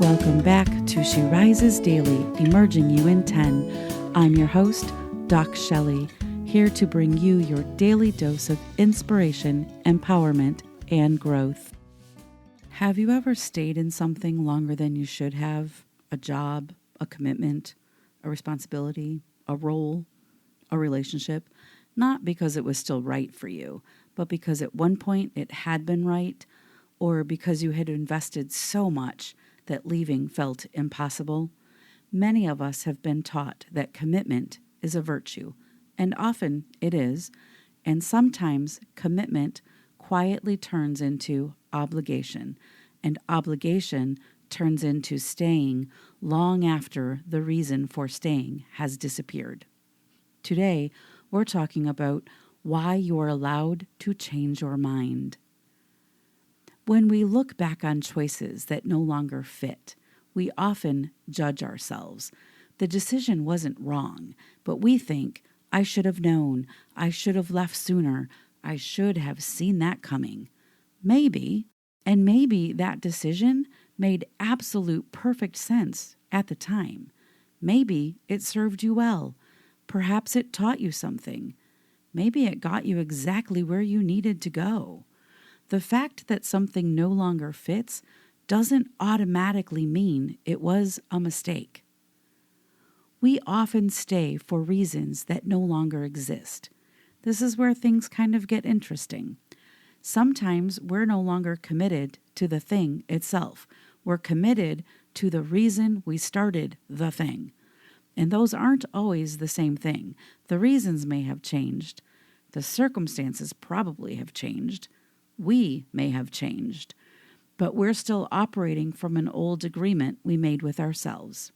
Welcome back to She Rises Daily, Emerging You in 10. I'm your host, DocShellie, here to bring you your daily dose of inspiration, empowerment, and growth. Have you ever stayed in something longer than you should have? A job, a commitment, a responsibility, a role, a relationship? Not because it was still right for you, but because at one point it had been right, or because you had invested so much that leaving felt impossible. Many of us have been taught that commitment is a virtue, and often it is, and sometimes commitment quietly turns into obligation, and obligation turns into staying long after the reason for staying has disappeared. Today, we're talking about why you're allowed to change your mind. When we look back on choices that no longer fit, we often judge ourselves. The decision wasn't wrong, but we think, I should have known, I should have left sooner, I should have seen that coming. Maybe, and maybe that decision made absolute perfect sense at the time. Maybe it served you well. Perhaps it taught you something. Maybe it got you exactly where you needed to go. The fact that something no longer fits doesn't automatically mean it was a mistake. We often stay for reasons that no longer exist. This is where things kind of get interesting. Sometimes we're no longer committed to the thing itself. We're committed to the reason we started the thing. And those aren't always the same thing. The reasons may have changed. The circumstances probably have changed. We may have changed, but we're still operating from an old agreement we made with ourselves.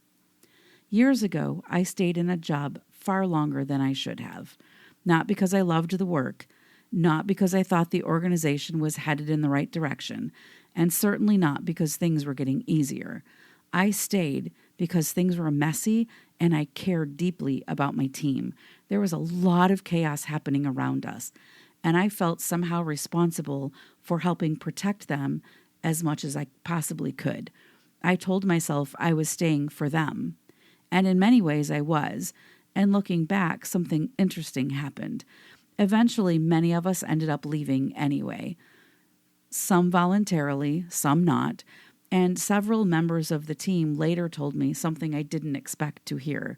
Years ago, I stayed in a job far longer than I should have, not because I loved the work, not because I thought the organization was headed in the right direction, and certainly not because things were getting easier. I stayed because things were messy and I cared deeply about my team. There was a lot of chaos happening around us, and I felt somehow responsible for helping protect them as much as I possibly could. I told myself I was staying for them, and in many ways I was, and looking back, something interesting happened. Eventually, many of us ended up leaving anyway. Some voluntarily, some not, and several members of the team later told me something I didn't expect to hear.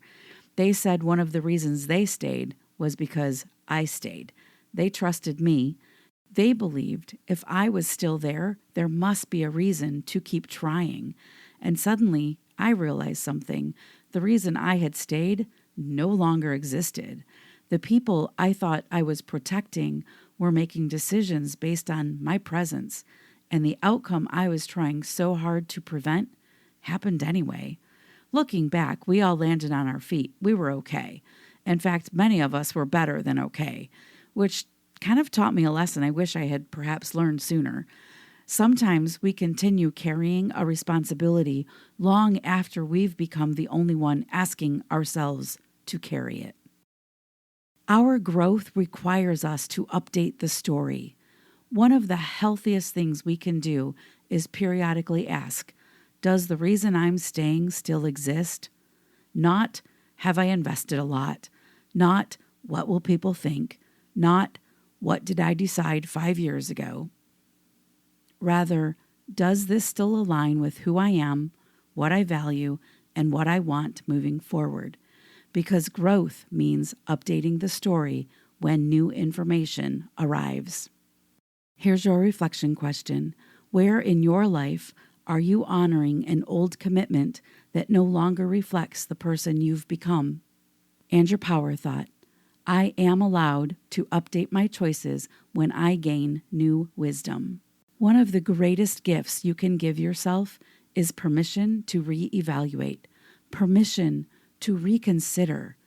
They said one of the reasons they stayed was because I stayed. They trusted me. They believed if I was still there, there must be a reason to keep trying. And suddenly, I realized something. The reason I had stayed no longer existed. The people I thought I was protecting were making decisions based on my presence, and the outcome I was trying so hard to prevent happened anyway. Looking back, we all landed on our feet. We were okay. In fact, many of us were better than okay, which kind of taught me a lesson I wish I had perhaps learned sooner. Sometimes we continue carrying a responsibility long after we've become the only one asking ourselves to carry it. Our growth requires us to update the story. One of the healthiest things we can do is periodically ask, does the reason I'm staying still exist? Not, have I invested a lot? Not, what will people think? Not, what did I decide 5 years ago? Rather, does this still align with who I am, what I value, and what I want moving forward? Because growth means updating the story when new information arrives. Here's your reflection question. Where in your life are you honoring an old commitment that no longer reflects the person you've become? And your power thought. I am allowed to update my choices when I gain new wisdom. One of the greatest gifts you can give yourself is permission to reevaluate, permission to reconsider,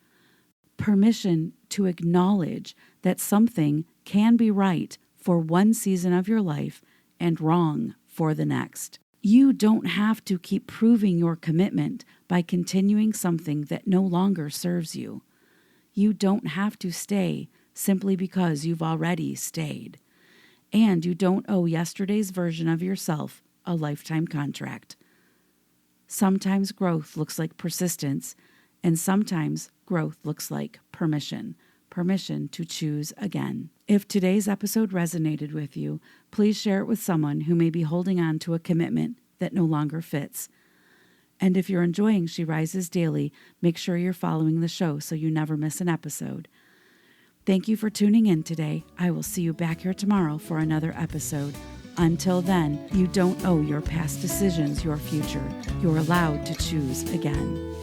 permission to acknowledge that something can be right for one season of your life and wrong for the next. You don't have to keep proving your commitment by continuing something that no longer serves you. You don't have to stay simply because you've already stayed. And you don't owe yesterday's version of yourself a lifetime contract. Sometimes growth looks like persistence, and sometimes growth looks like permission to choose again. If today's episode resonated with you, please share it with someone who may be holding on to a commitment that no longer fits. And if you're enjoying She Rises Daily, make sure you're following the show so you never miss an episode. Thank you for tuning in today. I will see you back here tomorrow for another episode. Until then, you don't owe your past decisions your future. You're allowed to choose again.